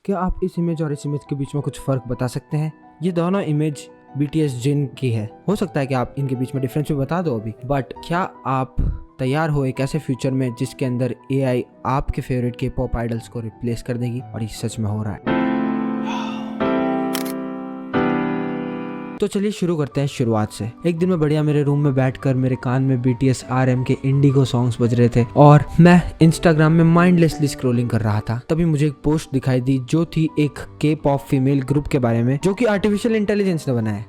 क्या आप इस इमेज और इस इमेज के बीच में कुछ फ़र्क बता सकते हैं? ये दोनों इमेज BTS जिन की है। हो सकता है कि आप इनके बीच में डिफरेंस भी बता दो अभी, बट क्या आप तैयार हो एक ऐसे फ्यूचर में जिसके अंदर AI आपके फेवरेट के पॉप आइडल्स को रिप्लेस कर देगी? और ये सच में हो रहा है। तो चलिए शुरू करते हैं शुरुआत से। एक दिन मैं बढ़िया मेरे रूम में बैठकर मेरे कान में BTS RM के इंडिगो सॉन्ग्स बज रहे थे और मैं इंस्टाग्राम में माइंडलेसली स्क्रॉलिंग कर रहा था। तभी मुझे एक पोस्ट दिखाई दी जो थी एक K-pop फीमेल ग्रुप के बारे में, जो कि आर्टिफिशियल इंटेलिजेंस ने बनाया है,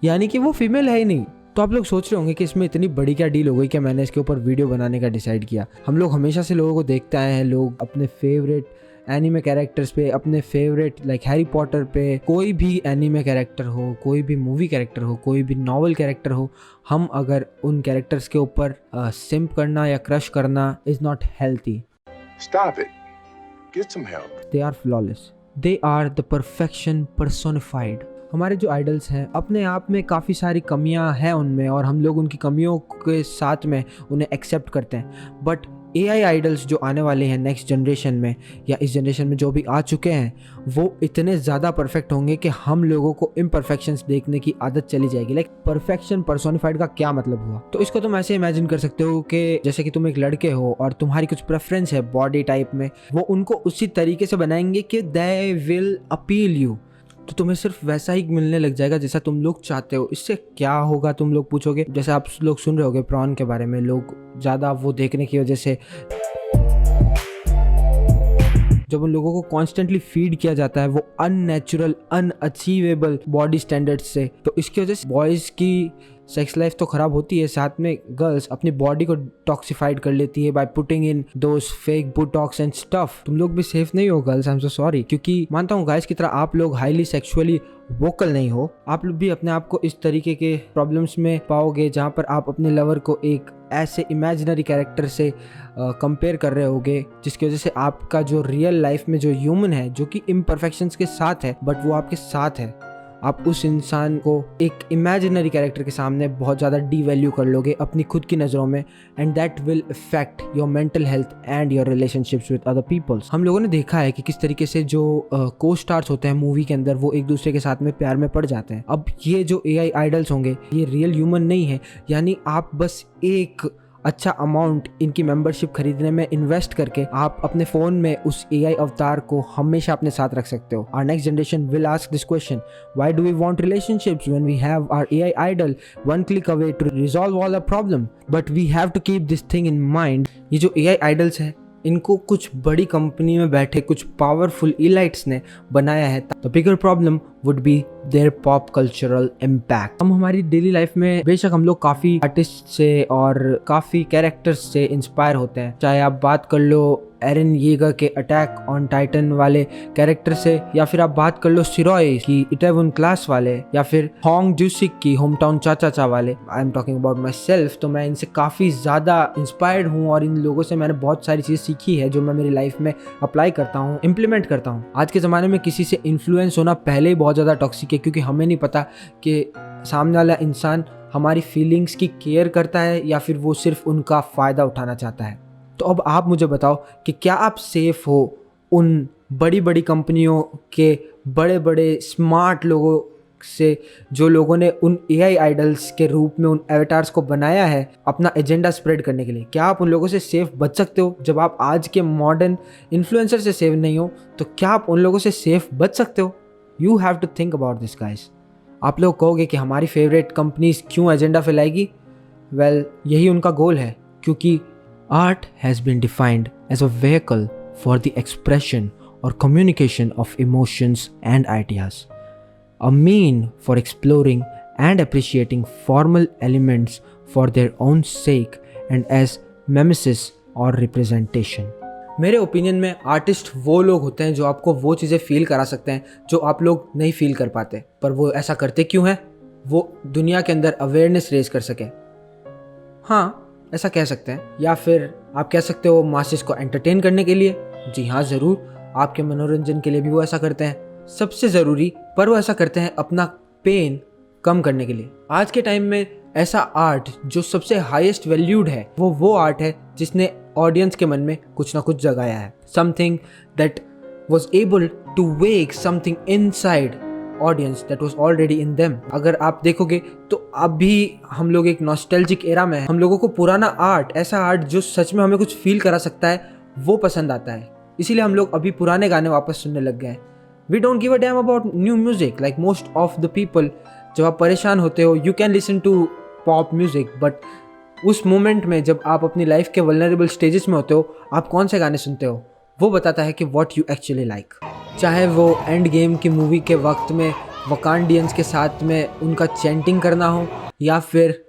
यानी कि वो फीमेल है ही नहीं। तो आप लोग सोच रहे होंगे कि इसमें इतनी बड़ी क्या डील हो गई कि मैंने इसके ऊपर वीडियो बनाने का डिसाइड किया। हम लोग हमेशा से लोगों को देखते आए हैं, लोग अपने फेवरेट एनीमे कैरेक्टर्स पे, अपने फेवरेट लाइक हैरी पॉटर पे, कोई भी एनीमे कैरेक्टर हो, कोई भी मूवी कैरेक्टर हो, कोई भी नॉवल कैरेक्टर हो, हम अगर उन कैरेक्टर्स के ऊपर सिम्प करना या क्रश करना is not healthy. Stop it. Get some help. They are flawless, they are the perfection personified. हमारे जो आइडल्स हैं अपने आप में काफ़ी सारी कमियां हैं उनमें, और हम लोग उनकी कमियों के साथ में उन्हें एक्सेप्ट करते हैं। बट AI आइडल्स जो आने वाले हैं नेक्स्ट जनरेशन में, या इस जनरेशन में जो भी आ चुके हैं, वो इतने ज़्यादा परफेक्ट होंगे कि हम लोगों को इम्परफेक्शंस देखने की आदत चली जाएगी। लाइक परफेक्शन पर्सोनिफाइड का क्या मतलब हुआ? तो इसको तुम ऐसे इमेजिन कर सकते हो कि जैसे कि तुम एक लड़के हो और तुम्हारी कुछ प्रेफरेंस है बॉडी टाइप में, वो उनको उसी तरीके से बनाएंगे कि दे विल अपील यू। तो तुम्हें सिर्फ वैसा ही मिलने लग जाएगा जैसा तुम लोग चाहते हो। इससे क्या होगा तुम लोग पूछोगे? जैसे आप लोग सुन रहे होगे प्रॉन के बारे में, लोग ज़्यादा वो देखने की वजह से, जब उन लोगों को कॉन्स्टेंटली फीड किया जाता है वो अननेचुरल अनअचीवेबल बॉडी स्टैंडर्ड्स से, तो इसकी वजह से बॉयज़ की सेक्स लाइफ तो ख़राब होती है, साथ में गर्ल्स अपनी बॉडी को टॉक्सिफाइड कर लेती है by putting in those fake botox and stuff. तुम लोग भी सेफ नहीं हो girls, I am so sorry. क्योंकि मानता हूँ गाइस की तरह आप लोग हाईली सेक्सुअली वोकल नहीं हो, आप लोग भी अपने आप को इस तरीके के प्रॉब्लम्स में पाओगे जहाँ पर आप अपने लवर को एक ऐसे इमेजिनरी कैरेक्टर से कंपेयर कर रहे होगे, जिसकी वजह से आपका जो रियल लाइफ में जो ह्यूमन है, जो कि इम्परफेक्शंस के साथ है बट वो आपके साथ है, आप उस इंसान को एक इमेजिनरी कैरेक्टर के सामने बहुत ज़्यादा डीवैल्यू कर लोगे अपनी खुद की नज़रों में, and that will affect your mental health and your relationships with other peoples. हम लोगों ने देखा है कि किस तरीके से जो को स्टार्स होते हैं मूवी के अंदर, वो एक दूसरे के साथ में प्यार में पड़ जाते हैं। अब ये जो AI आइडल्स होंगे ये रियल ह्यूमन नहीं है, यानी आप बस एक अच्छा अमाउंट इनकी मेंबरशिप खरीदने में इन्वेस्ट करके आप अपने फ़ोन में उस AI अवतार को हमेशा अपने साथ रख सकते हो। Our next generation will ask this question: Why do we want relationships when we have our AI idol one click away to resolve all our problem? But we have to keep this thing in mind. ये जो AI idols है, इनको कुछ बड़ी company में बैठे कुछ powerful elites ने बनाया है। The bigger problem would be their pop cultural impact. हम हमारी डेली लाइफ में बेशक हम लोग काफ़ी आर्टिस्ट से और काफ़ी कैरेक्टर्स से इंस्पायर होते हैं, चाहे आप बात कर लो एरन येगर के अटैक ऑन टाइटन वाले कैरेक्टर से, या फिर आप बात कर लो सिरॉय की इटावन क्लास वाले, या फिर होंग जूसिक की होम टाउन चाचा वाले। I am talking about my self. तो मैं इनसे काफ़ी ज़्यादा इंस्पायर्ड हूँ और इन लोगों से मैंने बहुत सारी चीज़ सीखी है जो मैं मेरी लाइफ में अप्लाई करता हूँ, इम्प्लीमेंट करता हूँ। आज के ज़माने में किसी से इन्फ्लुएंस होना पहले ही बहुत ज़्यादा टॉक्सिक है, क्योंकि हमें नहीं पता कि सामने वाला इंसान हमारी फीलिंग्स की केयर करता है या फिर वो सिर्फ उनका फ़ायदा उठाना चाहता है। तो अब आप मुझे बताओ कि क्या आप सेफ हो उन बड़ी बड़ी कंपनियों के बड़े बड़े स्मार्ट लोगों से, जो लोगों ने उन AI आइडल्स के रूप में उन एवेटार्स को बनाया है अपना एजेंडा स्प्रेड करने के लिए? क्या आप उन लोगों से सेफ बच सकते हो? जब आप आज के मॉडर्न इन्फ्लुएंसर से सेफ नहीं हो, तो क्या आप उन लोगों से सेफ बच सकते हो? You have to think about this guys. आप लोग कहोगे कि हमारी फेवरेट कंपनीज क्यों एजेंडा फैलाएगी? वेल, यही उनका गोल है, क्योंकि art has been defined as a vehicle for the expression or communication of emotions and ideas, a mean for exploring and appreciating formal elements for their own sake and as mimesis or representation. मेरे opinion में artist वो लोग होते हैं जो आपको वो चीज़ें फील करा सकते हैं जो आप लोग नहीं फील कर पाते। पर वो ऐसा करते क्यों हैं? वो दुनिया के अंदर अवेयरनेस रेज कर सकें। हाँ, ऐसा कह सकते हैं। या फिर आप कह सकते हो मासेस को एंटरटेन करने के लिए। जी हाँ, ज़रूर, आपके मनोरंजन के लिए भी वो ऐसा करते हैं, सबसे ज़रूरी। पर वो ऐसा करते हैं अपना पेन कम करने के लिए। आज के टाइम में ऐसा आर्ट जो सबसे हाईएस्ट वैल्यूड है वो आर्ट है जिसने ऑडियंस के मन में कुछ ना कुछ जगाया है, something that was able to wake something inside audience that was already in them. अगर आप देखोगे तो अभी हम लोग एक नॉस्टैल्जिक एरा में हैं। हम लोगों को पुराना आर्ट, ऐसा आर्ट जो सच में हमें कुछ फील करा सकता है, वो पसंद आता है। इसीलिए हम लोग अभी पुराने गाने वापस सुनने लग गए हैं। We don't give a damn about new music like most of the people. जब आप परेशान होते हो, you can listen to pop music, but उस मोमेंट में जब आप अपनी लाइफ के वल्नरेबल स्टेजेस में होते हो, आप कौन से गाने सुनते हो, वो बताता है कि व्हाट यू एक्चुअली लाइक। चाहे वो एंड गेम की मूवी के वक्त में वकांडियंस के साथ में उनका चैंटिंग करना हो, या फिर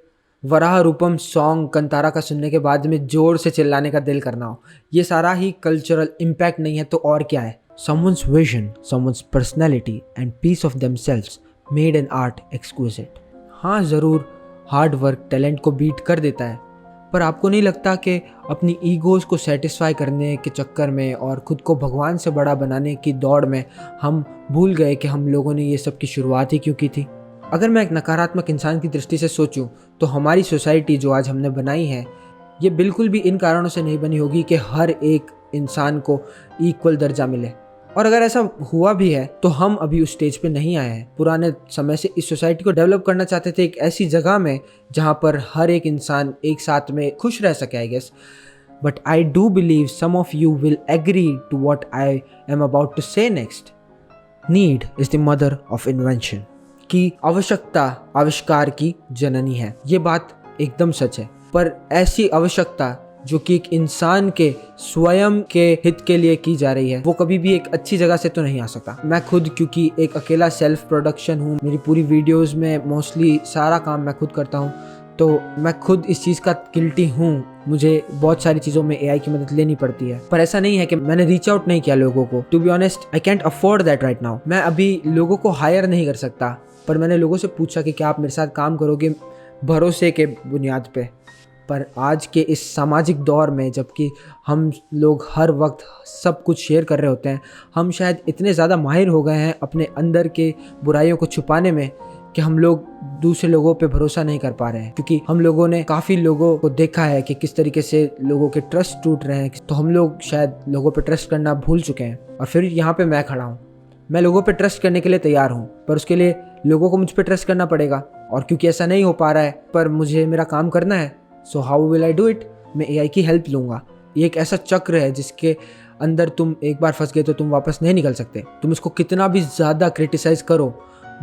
वराह रूपम सॉन्ग कंतारा का सुनने के बाद में जोर से चिल्लाने का दिल करना हो, ये सारा ही कल्चरल इम्पैक्ट नहीं है तो और क्या है। Someone's vision, someone's personality and piece of themselves made an art exquisite. हाँ ज़रूर, हार्ड वर्क टैलेंट को बीट कर देता है, पर आपको नहीं लगता कि अपनी ईगोज़ को सेटिस्फाई करने के चक्कर में और ख़ुद को भगवान से बड़ा बनाने की दौड़ में हम भूल गए कि हम लोगों ने ये सब की शुरुआत ही क्यों की थी। अगर मैं एक नकारात्मक इंसान की दृष्टि से सोचूं तो हमारी सोसाइटी जो आज हमने बनाई है, ये बिल्कुल भी इन कारणों से नहीं बनी होगी कि हर एक इंसान को इक्वल दर्जा मिले। और अगर ऐसा हुआ भी है तो हम अभी उस स्टेज पे नहीं आए हैं। पुराने समय से इस सोसाइटी को डेवलप करना चाहते थे एक ऐसी जगह में जहाँ पर हर एक इंसान एक साथ में खुश रह सके, I guess. But I do believe some of you will agree to what I am about to say next. Need is the mother of invention, की आवश्यकता आविष्कार की जननी है। ये बात एकदम सच है, पर ऐसी आवश्यकता जो कि एक इंसान के स्वयं के हित के लिए की जा रही है, वो कभी भी एक अच्छी जगह से तो नहीं आ सकता। मैं खुद क्योंकि एक अकेला सेल्फ प्रोडक्शन हूँ, मेरी पूरी वीडियोस में मोस्टली सारा काम मैं खुद करता हूँ, तो मैं खुद इस चीज़ का गिल्टी हूँ। मुझे बहुत सारी चीज़ों में एआई की मदद लेनी पड़ती है, पर ऐसा नहीं है कि मैंने रीच आउट नहीं किया लोगों को। To be honest, I can't afford that right now. मैं अभी लोगों को हायर नहीं कर सकता, पर मैंने लोगों से पूछा कि क्या आप मेरे साथ काम करोगे भरोसे के बुनियाद पे। पर आज के इस सामाजिक दौर में, जबकि हम लोग हर वक्त सब कुछ शेयर कर रहे होते हैं, हम शायद इतने ज़्यादा माहिर हो गए हैं अपने अंदर के बुराइयों को छुपाने में कि हम लोग दूसरे लोगों पे भरोसा नहीं कर पा रहे हैं। क्योंकि हम लोगों ने काफ़ी लोगों को देखा है कि किस तरीके से लोगों के ट्रस्ट टूट रहे हैं, तो हम लोग शायद लोगों पे ट्रस्ट करना भूल चुके हैं। और फिर यहाँ पे मैं खड़ा हूँ, मैं लोगों पे ट्रस्ट करने के लिए तैयार हूँ, पर उसके लिए लोगों को मुझ पे ट्रस्ट करना पड़ेगा। और क्योंकि ऐसा नहीं हो पा रहा है, पर मुझे मेरा काम करना है, so how will I do it? मैं एआई की हेल्प लूँगा। ये एक ऐसा चक्र है जिसके अंदर तुम एक बार फंस गए तो तुम वापस नहीं निकल सकते। तुम इसको कितना भी ज़्यादा क्रिटिसाइज़ करो,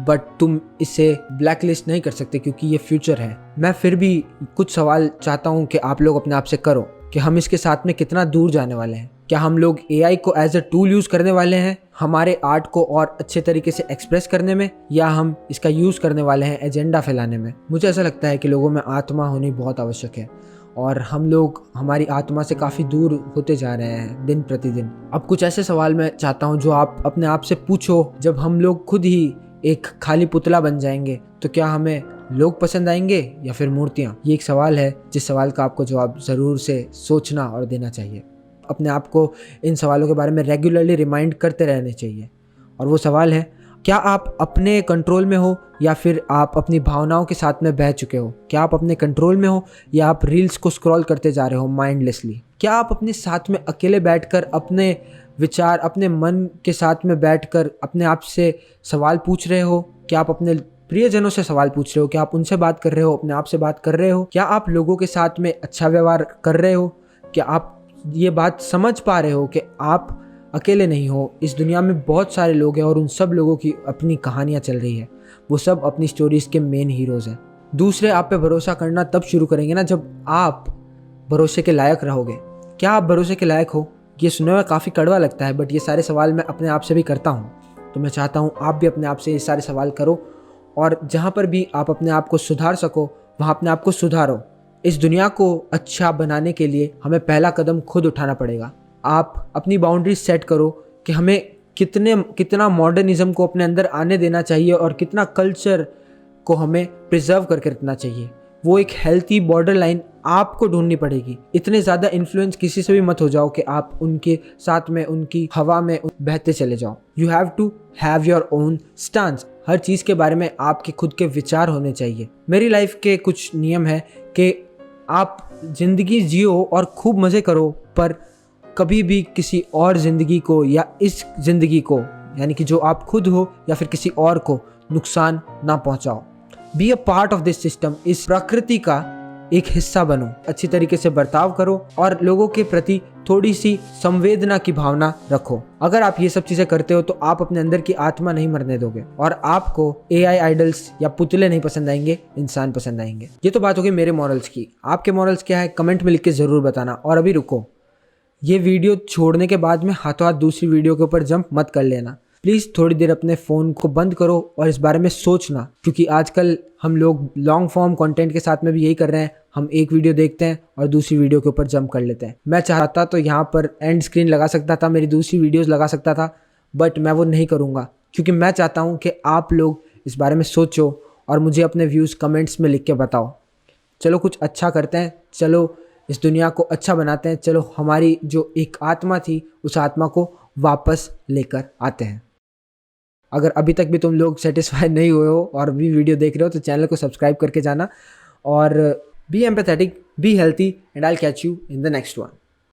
बट तुम इसे ब्लैक लिस्ट नहीं कर सकते, क्योंकि ये फ्यूचर है। मैं फिर भी कुछ सवाल चाहता हूँ कि आप लोग अपने आप से करो कि हम इसके साथ में कितना दूर जाने वाले हैं। क्या हम लोग एआई को एज अ टूल यूज़ करने वाले हैं हमारे आर्ट को और अच्छे तरीके से एक्सप्रेस करने में, या हम इसका यूज़ करने वाले हैं एजेंडा फैलाने में? मुझे ऐसा लगता है कि लोगों में आत्मा होनी बहुत आवश्यक है, और हम लोग हमारी आत्मा से काफ़ी दूर होते जा रहे हैं दिन प्रतिदिन। अब कुछ ऐसे सवाल मैं चाहता हूँ जो आप अपने आप से पूछो। जब हम लोग खुद ही एक खाली पुतला बन जाएंगे तो क्या हमें लोग पसंद आएंगे या फिर मूर्तियाँ? ये एक सवाल है जिस सवाल का आपको जवाब ज़रूर से सोचना और देना चाहिए। अपने आप को इन सवालों के बारे में रेगुलरली रिमाइंड करते रहने चाहिए। और वो सवाल है, क्या आप अपने कंट्रोल में हो या फिर आप अपनी भावनाओं के साथ में बह चुके हो? क्या आप अपने कंट्रोल में हो या आप रील्स को स्क्रॉल करते जा रहे हो माइंडलेसली? क्या आप अपने साथ में अकेले बैठकर अपने विचार, अपने मन के साथ में बैठकर अपने आप से सवाल पूछ रहे हो? क्या आप अपने प्रियजनों से सवाल पूछ रहे हो? क्या आप उनसे बात कर रहे हो, अपने आप से बात कर रहे हो? क्या आप लोगों के साथ में अच्छा व्यवहार कर रहे हो? क्या आप ये बात समझ पा रहे हो कि आप अकेले नहीं हो? इस दुनिया में बहुत सारे लोग हैं और उन सब लोगों की अपनी कहानियाँ चल रही है। वो सब अपनी स्टोरीज़ के मेन हीरोज़ हैं। दूसरे आप पे भरोसा करना तब शुरू करेंगे ना जब आप भरोसे के लायक रहोगे। क्या आप भरोसे के लायक हो? ये सुनने में काफ़ी कड़वा लगता है, बट ये सारे सवाल मैं अपने आप से भी करता हूँ। तो मैं चाहता हूँ आप भी अपने आप से ये सारे सवाल करो, और जहाँ पर भी आप अपने आप को सुधार सको वहाँ अपने आप को सुधारो। इस दुनिया को अच्छा बनाने के लिए हमें पहला कदम खुद उठाना पड़ेगा। आप अपनी बाउंड्रीज सेट करो कि हमें कितना मॉडर्निज्म को अपने अंदर आने देना चाहिए और कितना कल्चर को हमें प्रिजर्व करके रखना चाहिए। वो एक हेल्थी बॉर्डर लाइन आपको ढूंढनी पड़ेगी। इतने ज़्यादा इन्फ्लुएंस किसी से भी मत हो जाओ कि आप उनके साथ में उनकी हवा में बहते चले जाओ। You have to have your own stance. हर चीज़ के बारे में आपके खुद के विचार होने चाहिए। मेरी लाइफ के कुछ नियम है कि आप ज़िंदगी जियो और खूब मज़े करो, पर कभी भी किसी और ज़िंदगी को या इस ज़िंदगी को, यानी कि जो आप खुद हो या फिर किसी और को, नुकसान ना पहुंचाओ। Be a part of this system, इस प्रकृति का एक हिस्सा बनो, अच्छी तरीके से बर्ताव करो और लोगों के प्रति थोड़ी सी संवेदना की भावना रखो। अगर आप ये सब चीज़ें करते हो तो आप अपने अंदर की आत्मा नहीं मरने दोगे और आपको AI आइडल्स या पुतले नहीं पसंद आएंगे, इंसान पसंद आएंगे। ये तो बात होगी मेरे मॉरल्स की। आपके मॉरल्स क्या है कमेंट में लिख के ज़रूर बताना। और अभी रुको, ये वीडियो छोड़ने के बाद में हाथों हाथ दूसरी वीडियो के ऊपर जंप मत कर लेना। प्लीज़ थोड़ी देर अपने फ़ोन को बंद करो और इस बारे में सोचना, क्योंकि आजकल हम लोग लॉन्ग फॉर्म कंटेंट के साथ में भी यही कर रहे हैं। हम एक वीडियो देखते हैं और दूसरी वीडियो के ऊपर जंप कर लेते हैं। मैं चाहता तो यहाँ पर एंड स्क्रीन लगा सकता था, मेरी दूसरी वीडियोज़ लगा सकता था, बट मैं वो नहीं करूँगा, क्योंकि मैं चाहता हूँ कि आप लोग इस बारे में सोचो और मुझे अपने व्यूज़ कमेंट्स में लिख के बताओ। चलो कुछ अच्छा करते हैं, चलो इस दुनिया को अच्छा बनाते हैं, चलो हमारी जो एक आत्मा थी उस आत्मा को वापस लेकर आते हैं। अगर अभी तक भी तुम लोग सेटिस्फाइड नहीं हुए हो और भी वीडियो देख रहे हो तो चैनल को सब्सक्राइब करके जाना और be empathetic, be healthy and I will catch you in the next one.